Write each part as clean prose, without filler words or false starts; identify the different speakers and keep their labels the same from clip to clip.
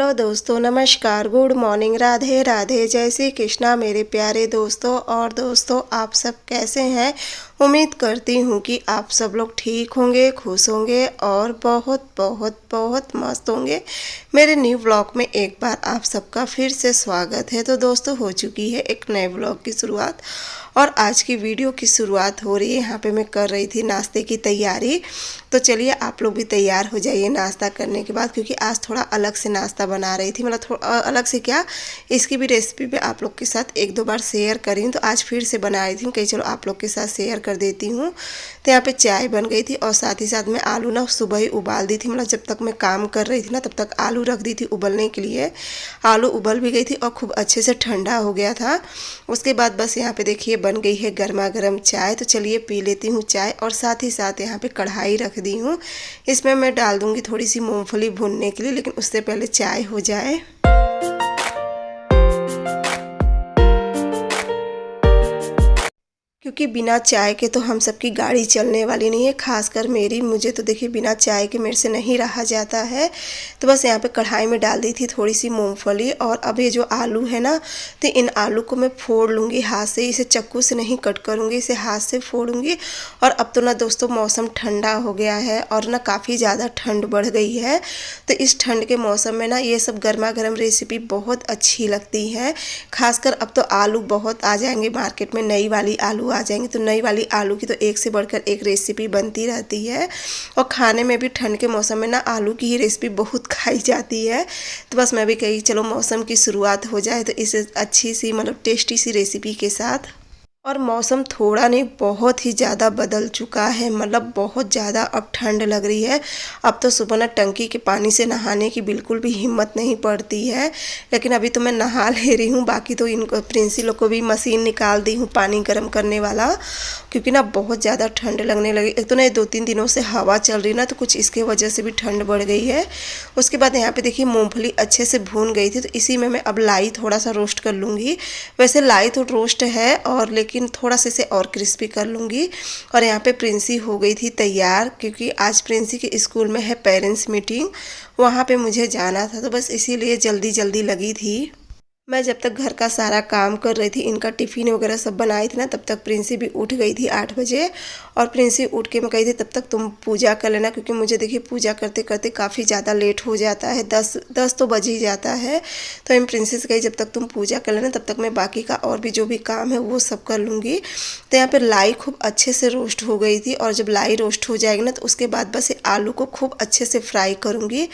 Speaker 1: Hello दोस्तों, नमस्कार, good morning, Radhe Radhe, जय श्री कृष्णा मेरे प्यारे दोस्तों। और दोस्तों, आप सब कैसे हैं? उम्मीद करती हूँ कि आप सब लोग ठीक होंगे, खुश होंगे और बहुत बहुत बहुत मस्त होंगे। मेरे न्यू व्लॉग में एक बार आप सबका फिर से स्वागत है। तो दोस्तों, हो चुकी है एक नए व्लॉग की शुरुआत और आज की वीडियो की शुरुआत हो रही है। यहाँ पे मैं कर रही थी नाश्ते की तैयारी। तो चलिए आप लोग भी तैयार हो जाइए नाश्ता करने के बाद, क्योंकि आज थोड़ा अलग से नाश्ता बना रही थी। मतलब थोड़ा अलग से क्या, इसकी भी रेसिपी मैं आप लोग के साथ एक दो बार शेयर करी हूँ, तो आज फिर से बना रही थी। कहीं चलो आप लोग के साथ शेयर कर देती हूँ। तो यहाँ पे चाय बन गई थी और साथ ही साथ मैं आलू ना सुबह ही उबाल दी थी। मतलब जब तक मैं काम कर रही थी ना, तब तक आलू रख दी थी उबलने के लिए। आलू उबल भी गई थी और खूब अच्छे से ठंडा हो गया था। उसके बाद बस यहाँ पे देखिए बन गई है गर्मा गर्म चाय। तो चलिए पी लेती हूँ चाय। और साथ ही साथ यहाँ पे कढ़ाई रख दी हूँ, इसमें मैं डाल दूँगी थोड़ी सी मूंगफली भूनने के लिए, लेकिन उससे पहले चाय हो जाए। क्योंकि बिना चाय के तो हम सबकी गाड़ी चलने वाली नहीं है, खासकर मेरी। मुझे तो देखिए बिना चाय के मेरे से नहीं रहा जाता है। तो बस यहाँ पे कढ़ाई में डाल दी थी थोड़ी सी मूंगफली। और अब ये जो आलू है ना, तो इन आलू को मैं फोड़ लूँगी हाथ से। इसे चाकू से नहीं कट करूँगी, इसे हाथ से फोड़ूँगी। और अब तो ना दोस्तों मौसम ठंडा हो गया है और ना काफ़ी ज़्यादा ठंड बढ़ गई है। तो इस ठंड के मौसम में ना ये सब गर्मा गर्म रेसिपी बहुत अच्छी लगती है। खासकर अब तो आलू बहुत आ जाएंगे मार्केट में, नई वाली आलू आ जाएंगे। तो नई वाली आलू की तो एक से बढ़कर एक रेसिपी बनती रहती है। और खाने में भी ठंड के मौसम में ना आलू की ही रेसिपी बहुत खाई जाती है। तो बस मैं भी कही चलो मौसम की शुरुआत हो जाए तो इस अच्छी सी मतलब टेस्टी सी रेसिपी के साथ। और मौसम थोड़ा नहीं बहुत ही ज़्यादा बदल चुका है। मतलब बहुत ज़्यादा अब ठंड लग रही है। अब तो सुबह ना टंकी के पानी से नहाने की बिल्कुल भी हिम्मत नहीं पड़ती है, लेकिन अभी तो मैं नहा ले रही हूँ। बाकी तो इनको प्रिंसी लोग को भी मशीन निकाल दी हूँ पानी गर्म करने वाला, क्योंकि ना बहुत ज़्यादा ठंड लगने लगी। एक तो ना 2-3 दिनों से हवा चल रही ना, तो कुछ इसके वजह से भी ठंड बढ़ गई है। उसके बाद यहाँ पे देखिए मूँगफली अच्छे से भून गई थी, तो इसी में मैं अब लाई थोड़ा सा रोस्ट कर लूँगी। वैसे लाई तो रोस्ट है और लेकिन थोड़ा सा इसे और क्रिस्पी कर लूँगी। और यहाँ पे प्रिंसी हो गई थी तैयार, क्योंकि आज प्रिंसी के स्कूल में है पेरेंट्स मीटिंग, वहाँ पे मुझे जाना था। तो बस इसीलिए जल्दी जल्दी लगी थी। मैं जब तक घर का सारा काम कर रही थी, इनका टिफ़िन वगैरह सब बनाई थी ना, तब तक प्रिंसी भी उठ गई थी 8 बजे। और प्रिंसी उठ के मैं कही थी तब तक तुम पूजा कर लेना, क्योंकि मुझे देखिए पूजा करते करते काफ़ी ज़्यादा लेट हो जाता है, 10 तो बज ही जाता है। तो मैं प्रिंसी से कही जब तक तुम पूजा कर लेना, तब तक मैं बाकी का और भी जो भी काम है वो सब कर लूँगी। तो यहाँ पर लाई खूब अच्छे से रोस्ट हो गई थी। और जब लाई रोस्ट हो जाएगी ना, तो उसके बाद बस आलू को खूब अच्छे से फ्राई करूँगी।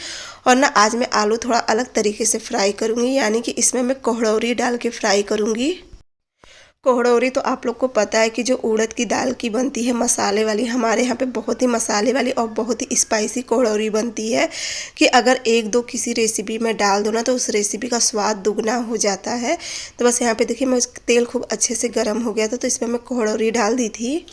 Speaker 1: और ना आज मैं आलू थोड़ा अलग तरीके से फ्राई करूँगी, यानी कि इसमें मैं कोहड़ौरी डाल के फ्राई करूँगी। कोहड़ौरी तो आप लोग को पता है कि जो उड़द की दाल की बनती है मसाले वाली, हमारे यहाँ पे बहुत ही मसाले वाली और बहुत ही स्पाइसी कोहड़ौरी बनती है, कि अगर एक दो किसी रेसिपी में डाल दो ना, तो उस रेसिपी का स्वाद दुगना हो जाता है। तो बस यहाँ पे देखिए मैं तेल खूब अच्छे से गर्म हो गया था, तो इसमें मैं कोहड़ौरी डाल दी थी।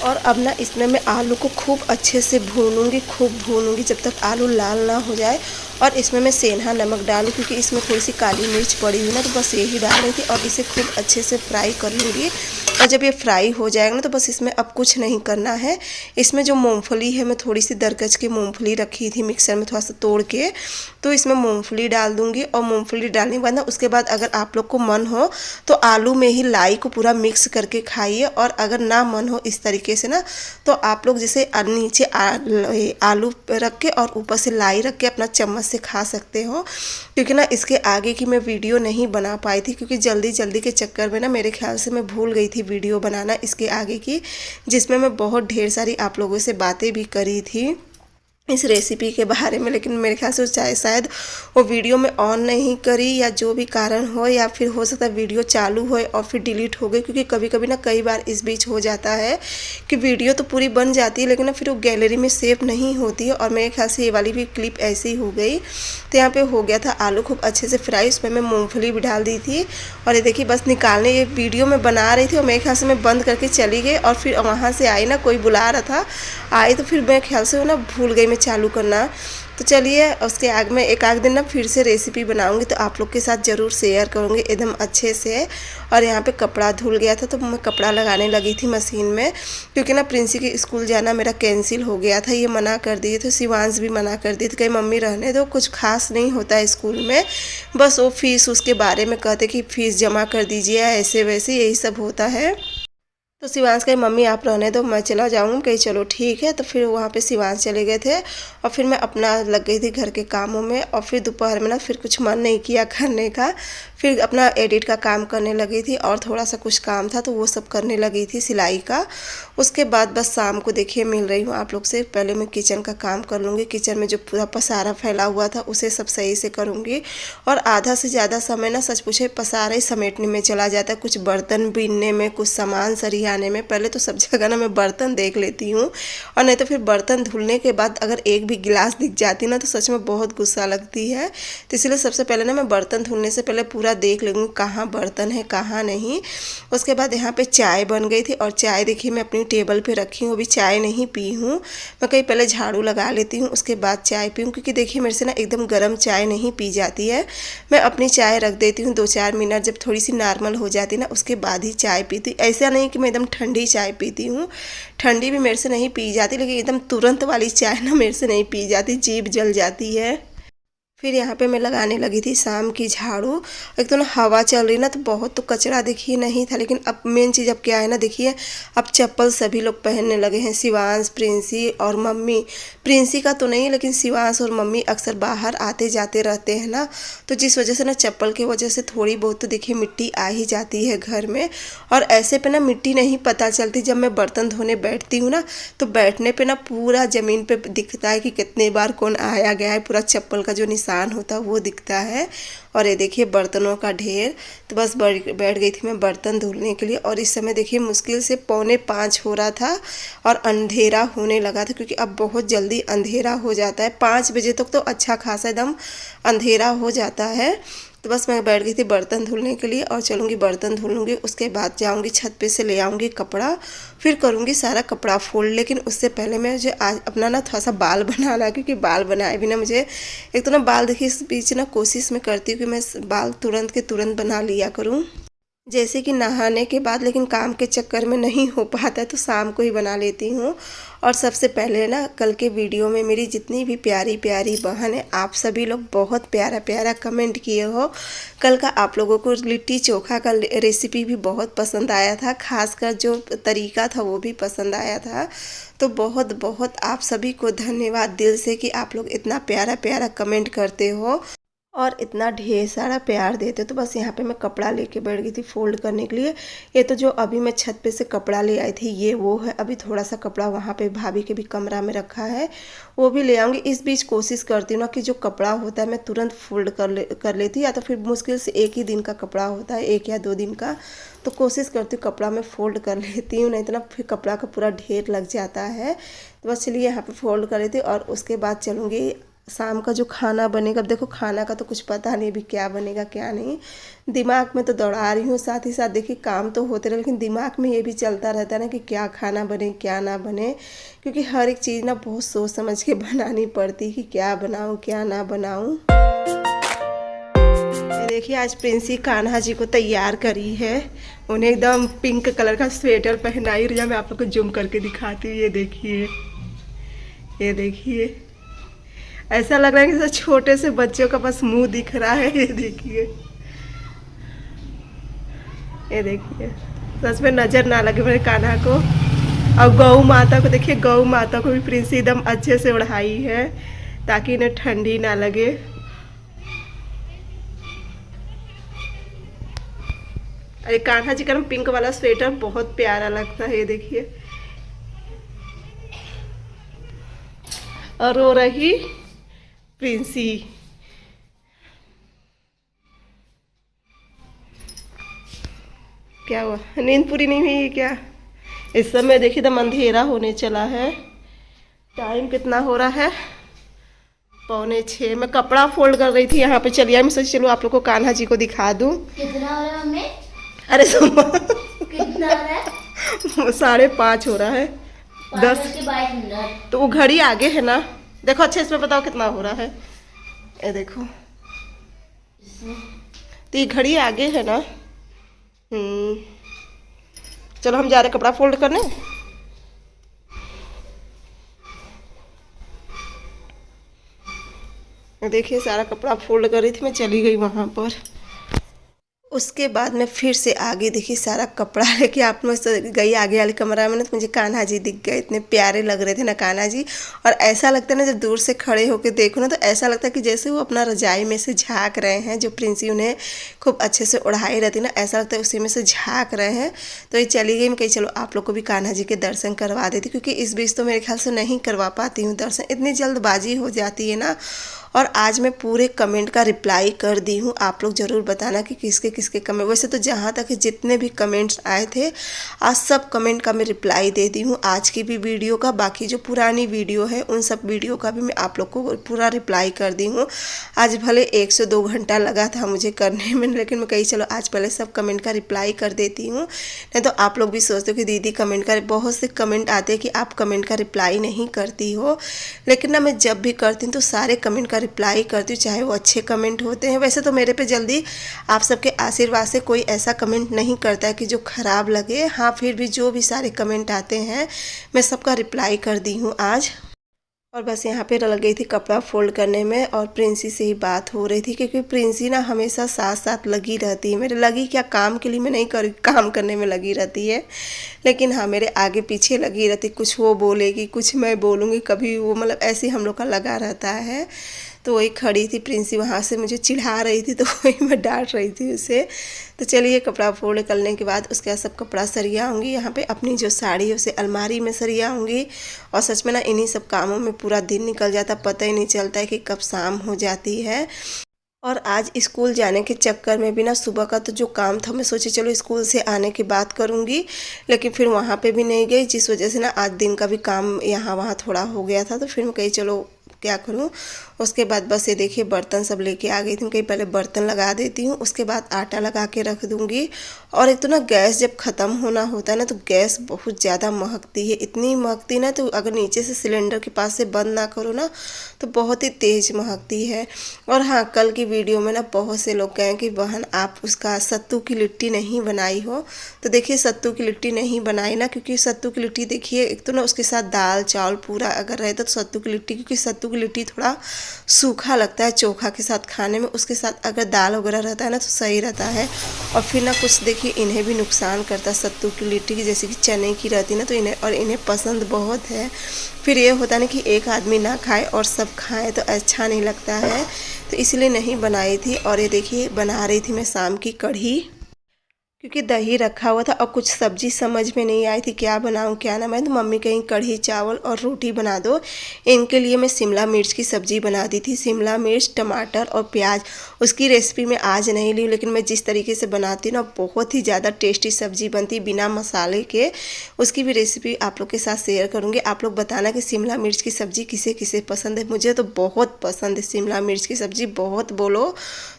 Speaker 1: और अब ना इसमें मैं आलू को खूब अच्छे से भूनूंगी, खूब भूनूंगी जब तक आलू लाल ना हो जाए। और इसमें मैं सेंधा नमक डालूँ, क्योंकि इसमें थोड़ी सी काली मिर्च पड़ी हुई ना, तो बस यही डाल रही थी। और इसे खूब अच्छे से फ्राई कर लूँगी। और जब ये फ्राई हो जाएगा ना, तो बस इसमें अब कुछ नहीं करना है। इसमें जो मूंगफली है, मैं थोड़ी सी दरकच की मूंगफली रखी थी मिक्सर में थोड़ा सा तोड़ के, तो इसमें मूंगफली डाल दूँगी। और मूंगफली डालने के बाद ना उसके बाद अगर आप लोग को मन हो तो आलू में ही लाई को पूरा मिक्स करके खाइए। और अगर ना मन हो इस तरीके से ना, तो आप लोग जैसे नीचे आलू रख के और ऊपर से लाई रख के अपना चम्मच से खा सकते हो। क्योंकि ना इसके आगे की मैं वीडियो नहीं बना पाई थी, क्योंकि जल्दी जल्दी के चक्कर में ना मेरे ख्याल से मैं भूल गई थी वीडियो बनाना इसके आगे की, जिसमें मैं बहुत ढेर सारी आप लोगों से बातें भी करी थी। इस रेसिपी के बारे में, लेकिन मेरे ख्याल से शायद वो वीडियो में ऑन नहीं करी या जो भी कारण हो, या फिर हो सकता है वीडियो चालू हो और फिर डिलीट हो गई, क्योंकि कभी कभी ना कई बार इस बीच हो जाता है कि वीडियो तो पूरी बन जाती है लेकिन ना फिर वो गैलरी में सेव नहीं होती है। और मेरे ख्याल से ये वाली भी क्लिप ऐसी हो गई। तो यहाँ पे हो गया था आलू खूब अच्छे से फ्राई, उसमें मैं मूँगफली भी डाल दी थी। और ये देखिए बस निकालने, ये वीडियो में बना रही थी और मेरे ख्याल से मैं बंद करके चली गई, और फिर वहाँ से आई ना, कोई बुला रहा था, आई तो फिर मेरे ख्याल से वो ना भूल गई मैं चालू करना। तो चलिए उसके आगे मैं एक आध दिन ना फिर से रेसिपी बनाऊंगी तो आप लोग के साथ ज़रूर शेयर करूंगी एकदम अच्छे से। और यहाँ पे कपड़ा धुल गया था तो मैं कपड़ा लगाने लगी थी मशीन में, क्योंकि ना प्रिंसी के स्कूल जाना मेरा कैंसिल हो गया था, ये मना कर दिए थे, शिवांश भी मना कर दिए थे, कहीं मम्मी रहने दो, कुछ खास नहीं होता है स्कूल में, बस वो फीस उसके बारे में कहते कि फ़ीस जमा कर दीजिए ऐसे वैसे यही सब होता है। तो शिवांश कहे मम्मी आप रहने दो, मैं चला जाऊँगी, कहीं चलो ठीक है। तो फिर वहाँ पे शिवांश चले गए थे और फिर मैं अपना लग गई थी घर के कामों में। और फिर दोपहर में ना फिर कुछ मन नहीं किया करने का, फिर अपना एडिट का काम करने लगी थी और थोड़ा सा कुछ काम था तो वो सब करने लगी थी सिलाई का। उसके बाद बस शाम को देखिए मिल रही हूँ आप लोग से। पहले मैं किचन का काम कर लूँगी, किचन में जो पूरा पसारा फैला हुआ था उसे सब सही से करूँगी। और आधा से ज़्यादा समय ना सच पूछे पसारा ही समेटने में चला जाता है, कुछ बर्तन बीनने में, कुछ सामान सरियाने में। पहले तो सब जगह ना मैं बर्तन देख लेती हूँ, और नहीं तो फिर बर्तन धुलने के बाद अगर एक भी गिलास दिख जाती ना तो सच में बहुत गुस्सा लगती है। तो इसलिए सबसे पहले ना मैं बर्तन धुलने से पहले पूरा देख लूँगी कहाँ बर्तन है कहाँ नहीं। उसके बाद यहाँ पे चाय बन गई थी, और चाय देखिए मैं अपनी टेबल पे रखी हूँ, अभी चाय नहीं पी हूँ, मैं कहीं पहले झाड़ू लगा लेती हूँ उसके बाद चाय पीऊँ, क्योंकि देखिए मेरे से ना एकदम गर्म चाय नहीं पी जाती है। मैं अपनी चाय रख देती हूँ 2-4 मिनट, जब थोड़ी सी नॉर्मल हो जाती है ना उसके बाद ही चाय पीती। ऐसा नहीं कि मैं एकदम ठंडी चाय पीती हूँ, ठंडी भी मेरे से नहीं पी जाती, लेकिन एकदम तुरंत वाली चाय ना मेरे से नहीं पी जाती, जीभ जल जाती है। फिर यहाँ पे मैं लगाने लगी थी शाम की झाड़ू। एक तो ना हवा चल रही ना तो बहुत तो कचरा देखिए नहीं था, लेकिन अब मेन चीज़ अब क्या है ना, देखिए अब चप्पल सभी लोग पहनने लगे हैं, शिवांश, प्रिंसी और मम्मी। प्रिंसी का तो नहीं, लेकिन शिवांश और मम्मी अक्सर बाहर आते जाते रहते हैं ना, तो जिस वजह से ना चप्पल की वजह से थोड़ी बहुत तो देखिए मिट्टी आ ही जाती है घर में। और ऐसे पे ना मिट्टी नहीं पता चलती, जब मैं बर्तन धोने बैठती हूँ ना तो बैठने पे ना पूरा ज़मीन पे दिखता है कि कितने बार कौन आया गया है, पूरा चप्पल का जो निशान होता है वो दिखता है। और ये देखिए बर्तनों का ढेर। तो बस बैठ गई थी मैं बर्तन धुलने के लिए, और इस समय देखिए मुश्किल से 4:45 हो रहा था और अंधेरा होने लगा था, क्योंकि अब बहुत जल्दी अंधेरा हो जाता है, 5 बजे तक तो अच्छा खासा एकदम अंधेरा हो जाता है। तो बस मैं बैठ गई थी बर्तन धुलने के लिए, और चलूँगी बर्तन धुल लूँगी, उसके बाद जाऊँगी छत पे से ले आऊँगी कपड़ा, फिर करूँगी सारा कपड़ा फोल्ड। लेकिन उससे पहले मैं मुझे आज अपना ना थोड़ा सा बाल बनाना, क्योंकि बाल बनाए बिना मुझे एक तो ना बाल देखिए इस बीच ना कोशिश में करती हूँ कि मैं बाल तुरंत के तुरंत बना लिया करूँ, जैसे कि नहाने के बाद, लेकिन काम के चक्कर में नहीं हो पाता है तो शाम को ही बना लेती हूँ। और सबसे पहले ना कल के वीडियो में मेरी जितनी भी प्यारी प्यारी बहन है, आप सभी लोग बहुत प्यारा प्यारा कमेंट किए हो। कल का आप लोगों को लिट्टी चोखा का रेसिपी भी बहुत पसंद आया था, खासकर जो तरीका था वो भी पसंद आया था। तो बहुत बहुत आप सभी को धन्यवाद दिल से कि आप लोग इतना प्यारा प्यारा कमेंट करते हो और इतना ढेर सारा प्यार देते। तो बस यहाँ पे मैं कपड़ा लेके बैठ गई थी फोल्ड करने के लिए। ये तो जो अभी मैं छत पे से कपड़ा ले आई थी ये वो है, अभी थोड़ा सा कपड़ा वहाँ पे भाभी के भी कमरा में रखा है, वो भी ले आऊँगी। इस बीच कोशिश करती हूँ ना कि जो कपड़ा होता है मैं तुरंत फोल्ड कर लेती हूँ, या तो फिर मुश्किल से एक ही दिन का कपड़ा होता है, 1 या 2 दिन का, तो कोशिश करती हूँ कपड़ा मैं फ़ोल्ड कर लेती हूँ, नहीं तो ना फिर कपड़ा का पूरा ढेर लग जाता है। तो बस चलिए यहाँ पे फ़ोल्ड कर लेती हूँ, और उसके बाद चलूँगी शाम का जो खाना बनेगा। अब देखो खाना का तो कुछ पता नहीं अभी क्या बनेगा क्या नहीं, दिमाग में तो दौड़ा रही हूँ, साथ ही साथ देखिए काम तो होते रहे, लेकिन दिमाग में ये भी चलता रहता है ना कि क्या खाना बने क्या ना बने, क्योंकि हर एक चीज़ ना बहुत सोच समझ के बनानी पड़ती कि क्या बनाऊँ क्या ना बनाऊँ। देखिए आज प्रिंसी कान्हा जी को तैयार करी है, उन्हें एकदम पिंक कलर का स्वेटर पहनाई। और मैं आप लोग को जूम करके दिखाती हूँ, ये देखिए ये देखिए, ऐसा लग रहा है कि जैसे छोटे से बच्चों का बस मुंह दिख रहा है। ये देखिए ये देखिए, सच में नज़र ना लगे मेरे कान्हा को। और गौ माता को देखिए, गौ माता को भी प्रिंसी एकदम अच्छे से ओढ़ाई है ताकि इन्हें ठंडी ना लगे। अरे कान्हा जी का ना पिंक वाला स्वेटर बहुत प्यारा लगता है, ये देखिए। और रो रही प्रिंसी। क्या हुआ, नींद पूरी नहीं हुई क्या? इस समय देखिए तो अंधेरा होने चला है। टाइम कितना हो रहा है? 5:45। मैं कपड़ा फोल्ड कर रही थी यहाँ पे। चलिए मैं सोची चलो आप लोग को कान्हा जी को दिखा दूँ।
Speaker 2: कितना हो रहा है मम्मी?
Speaker 1: अरे
Speaker 2: कितना हो रहा है?
Speaker 1: 5:30 हो रहा है।
Speaker 2: 10
Speaker 1: तो वो घड़ी आगे है ना, देखो अच्छे से बताओ कितना हो रहा है। ये देखो तो ये घड़ी आगे है ना। चलो हम जा रहे कपड़ा फोल्ड करने। देखिए सारा कपड़ा फोल्ड कर रही थी मैं, चली गई वहाँ पर। उसके बाद मैं फिर से आगे देखी सारा कपड़ा लेके आप में से गई आगे वाले कमरा में ना, तो मुझे कान्हा जी दिख गए। इतने प्यारे लग रहे थे ना कान्हा जी। और ऐसा लगता है ना जब दूर से खड़े होकर देखो ना, तो ऐसा लगता है कि जैसे वो अपना रजाई में से झांक रहे हैं। जो प्रिंसी उन्हें खूब अच्छे से उड़ाई रहती ना, ऐसा लगता है उसी में से झांक रहे हैं। तो ये चली गई। मैं कही चलो आप लोग को भी कान्हा जी के दर्शन करवा देती, क्योंकि इस बीच तो मेरे ख्याल से नहीं करवा पाती हूँ दर्शन, इतनी जल्दबाजी हो जाती है ना। और आज मैं पूरे कमेंट का रिप्लाई कर दी हूँ। आप लोग ज़रूर बताना कि किसके किसके कमेंट, वैसे तो जहाँ तक जितने भी कमेंट्स आए थे आज सब कमेंट का मैं रिप्लाई दे दी हूँ। आज की भी वीडियो का, बाकी जो पुरानी वीडियो है उन सब वीडियो का भी मैं आप लोग को पूरा रिप्लाई कर दी हूँ। आज भले 1 से 2 घंटा लगा था मुझे करने में, लेकिन मैं कही चलो आज पहले सब कमेंट का रिप्लाई कर देती हूँ। नहीं तो आप लोग भी सोचते हो कि दीदी कमेंट का, बहुत से कमेंट आते हैं कि आप कमेंट का रिप्लाई नहीं करती हो। लेकिन ना मैं जब भी करती हूँ तो सारे कमेंट का रिप्लाई करती हूँ, चाहे वो अच्छे कमेंट होते हैं। वैसे तो मेरे पे जल्दी आप सबके आशीर्वाद से कोई ऐसा कमेंट नहीं करता है कि जो ख़राब लगे। हाँ फिर भी जो भी सारे कमेंट आते हैं मैं सबका रिप्लाई कर दी हूँ आज। और बस यहाँ पे लग गई थी कपड़ा फोल्ड करने में, और प्रिंसी से ही बात हो रही थी, क्योंकि प्रिंसी ना हमेशा साथ साथ लगी रहती है मेरे। लगी क्या, काम के लिए मैं नहीं कर, काम करने में लगी रहती है, लेकिन हाँ मेरे आगे पीछे लगी रहती। कुछ वो बोलेगी, कुछ मैं बोलूँगी, कभी वो, मतलब ऐसे हम लोग का लगा रहता है। तो वही खड़ी थी प्रिंसी, वहाँ से मुझे चिढ़ा रही थी, तो वही मैं डांट रही थी उसे। तो चलिए कपड़ा फोल्ड करने के बाद उसके बाद सब कपड़ा सरियाऊँगी। यहाँ पे अपनी जो साड़ी है उसे अलमारी में सरियाऊँगी। और सच में ना इन्हीं सब कामों में पूरा दिन निकल जाता, पता ही नहीं चलता है कि कब शाम हो जाती है। और आज स्कूल जाने के चक्कर में भी ना सुबह का तो जो काम था मैं सोची चलो स्कूल से आने की बात करूँगी, लेकिन फिर वहाँ पे भी नहीं गई, जिस वजह से ना आज दिन का भी काम यहाँ वहाँ थोड़ा हो गया था। तो फिर मैं कही चलो क्या करूं। उसके बाद बस ये देखिए बर्तन सब लेके आ गई थी। कहीं पहले बर्तन लगा देती हूँ, उसके बाद आटा लगा के रख दूँगी। और एक तो ना गैस जब ख़त्म होना होता है ना, तो गैस बहुत ज़्यादा महकती है, इतनी महकती ना, तो अगर नीचे से सिलेंडर के पास से बंद ना करो ना तो बहुत ही तेज़ महकती है। और हाँ कल की वीडियो में ना बहुत से लोग कहें कि बहन आप उसका सत्तू की लिट्टी नहीं बनाई हो। तो देखिए सत्तू की लिट्टी नहीं बनाई ना, क्योंकि सत्तू की लिट्टी देखिए एक तो ना उसके साथ दाल चावल पूरा अगर रहता तो सत्तू की लिट्टी, क्योंकि सत्तू की लिट्टी थोड़ा सूखा लगता है चोखा के साथ खाने में, उसके साथ अगर दाल वगैरह रहता है ना तो सही रहता है। और फिर ना कुछ देखिए इन्हें भी नुकसान करता है सत्तू की लिट्टी की, जैसे कि चने की रहती ना, तो इन्हें पसंद बहुत है। फिर ये होता है ना कि एक आदमी ना खाए और सब खाएं तो अच्छा नहीं लगता है, तो इसलिए नहीं बनाई थी। और ये देखिए बना रही थी मैं शाम की कढ़ी, क्योंकि दही रखा हुआ था और कुछ सब्जी समझ में नहीं आई थी क्या बनाऊं क्या ना। मैं तो मम्मी कहीं कढ़ी चावल और रोटी बना दो। इनके लिए मैं शिमला मिर्च की सब्ज़ी बना दी थी, शिमला मिर्च टमाटर और प्याज। उसकी रेसिपी मैं आज नहीं ली, लेकिन मैं जिस तरीके से बनाती हूँ ना बहुत ही ज़्यादा टेस्टी सब्ज़ी बनती बिना मसाले के। उसकी भी रेसिपी आप लोग के साथ शेयर करूँगी। आप लोग बताना कि शिमला मिर्च की सब्ज़ी किसे किसे पसंद है। मुझे तो बहुत पसंद है शिमला मिर्च की सब्ज़ी, बहुत बोलो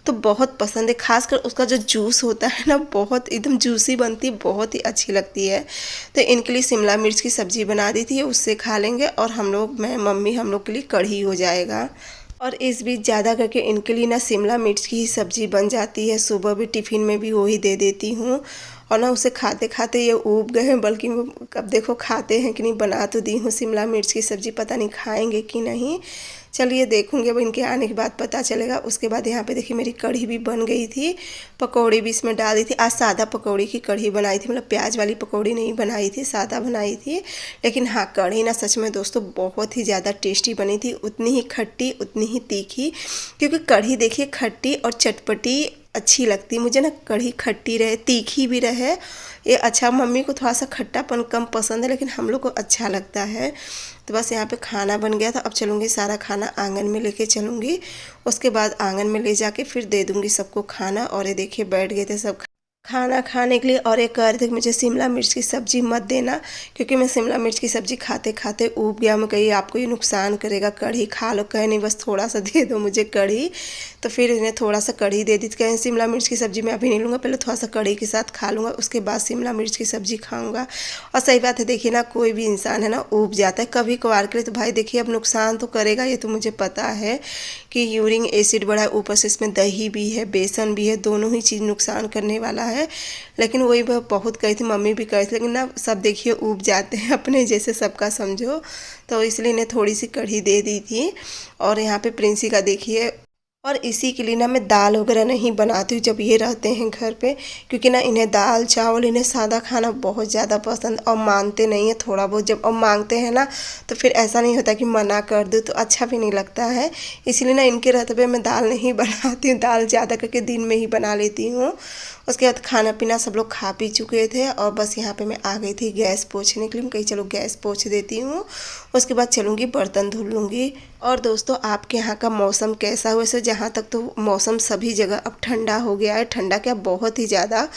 Speaker 1: तो बहुत पसंद है। खासकर उसका जो जूस होता है ना बहुत एकदम जूसी बनती है, बहुत ही अच्छी लगती है। तो इनके लिए शिमला मिर्च की सब्ज़ी बना दी थी, उससे खा लेंगे। और हम लोग, मैं मम्मी, हम लोग के लिए कढ़ी हो जाएगा। और इस बीच ज़्यादा करके इनके लिए ना शिमला मिर्च की ही सब्ज़ी बन जाती है। सुबह भी टिफ़िन में भी वही दे देती हूँ। और ना उसे खाते खाते ये ऊब गए हैं, बल्कि अब देखो खाते हैं कि नहीं। बना तो दी हूँ शिमला मिर्च की सब्ज़ी, पता नहीं खाएंगे कि नहीं। चलिए देखूँगी, अब इनके आने के बाद पता चलेगा। उसके बाद यहाँ पे देखिए मेरी कढ़ी भी बन गई थी, पकौड़ी भी इसमें डाल दी थी। आज सादा पकौड़ी की कढ़ी बनाई थी, मतलब प्याज वाली पकौड़ी नहीं बनाई थी, सादा बनाई थी। लेकिन हाँ कढ़ी ना सच में दोस्तों बहुत ही ज़्यादा टेस्टी बनी थी, उतनी ही खट्टी उतनी ही तीखी। क्योंकि कढ़ी देखिए खट्टी और चटपटी अच्छी लगती है मुझे ना। कढ़ी खट्टी रहे, तीखी भी रहे, ये अच्छा। मम्मी को थोड़ा सा खट्टापन कम पसंद है, लेकिन हम लोग को अच्छा लगता है। तो बस यहाँ पे खाना बन गया था। अब चलूँगी सारा खाना आंगन में लेके चलूँगी। उसके बाद आंगन में ले जाके फिर दे दूँगी सबको खाना। और ये देखिए बैठ गए थे सब खाना खाने के लिए। और एक कह रहे थे कि मुझे शिमला मिर्च की सब्ज़ी मत देना, क्योंकि मैं शिमला मिर्च की सब्ज़ी खाते खाते ऊब गया। मैं कही आपको ये नुकसान करेगा, कढ़ी खा लो। कहे नहीं बस थोड़ा सा दे दो मुझे कढ़ी। तो फिर इन्हें थोड़ा सा कढ़ी दे दी। कहें शिमला मिर्च की सब्ज़ी मैं अभी नहीं लूँगा, पहले थोड़ा सा कढ़ी के साथ खा लूँगा, उसके बाद शिमला मिर्च की सब्ज़ी खाऊँगा। और सही बात है, देखिए ना कोई भी इंसान है ना ऊब जाता है कभी कभार के लिए। तो भाई देखिए अब नुकसान तो करेगा, ये तो मुझे पता है कि यूरिक एसिड बढ़ा है, ऊपर से इसमें दही भी है, बेसन भी है, दोनों ही चीज़ नुकसान करने वाला है। लेकिन वही बहुत कही थी, मम्मी भी कही थी, लेकिन ना सब देखिए ऊब जाते हैं अपने जैसे, सबका समझो। तो इसलिए इन्हें थोड़ी सी कढ़ी दे दी थी। और यहाँ पे प्रिंसी का देखिए, और इसी के लिए ना मैं दाल वगैरह नहीं बनाती हूँ जब ये रहते हैं घर पे, क्योंकि ना इन्हें दाल चावल, इन्हें सादा खाना बहुत ज़्यादा पसंद। और मानते नहीं है थोड़ा बहुत, जब अब मांगते हैं ना तो फिर ऐसा नहीं होता कि मना कर दूँ, तो अच्छा भी नहीं लगता है। इसलिए ना इनके रहते हुए मैं दाल नहीं बनाती हूँ, दाल ज़्यादा करके दिन में ही बना लेती हूँ। उसके बाद खाना पीना सब लोग खा पी चुके थे। और बस यहाँ पे मैं आ गई थी गैस पोंछने के लिए। मैं कही चलो गैस पोंछ देती हूँ, उसके बाद चलूँगी बर्तन धुल लूँगी। और दोस्तों आपके यहाँ का मौसम कैसा हुआ? वैसे जहाँ तक तो मौसम सभी जगह अब ठंडा हो गया है। ठंडा क्या, बहुत ही ज़्यादा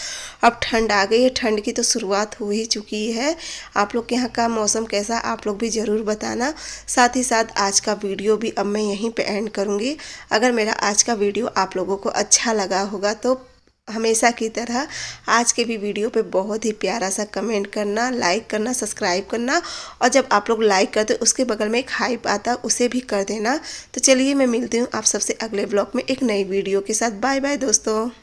Speaker 1: अब ठंड आ गई है। ठंड की तो शुरुआत हो ही चुकी है। आप लोग के यहाँ का मौसम कैसा, आप लोग भी ज़रूर बताना। साथ ही साथ आज का वीडियो भी अब मैं यहीं पे एंड करूँगी। अगर मेरा आज का वीडियो आप लोगों को अच्छा लगा होगा तो हमेशा की तरह आज के भी वीडियो पे बहुत ही प्यारा सा कमेंट करना, लाइक करना, सब्सक्राइब करना। और जब आप लोग लाइक करते उसके बगल में एक हाइप आता उसे भी कर देना। तो चलिए मैं मिलती हूँ आप सबसे अगले ब्लॉग में एक नई वीडियो के साथ। बाय बाय दोस्तों।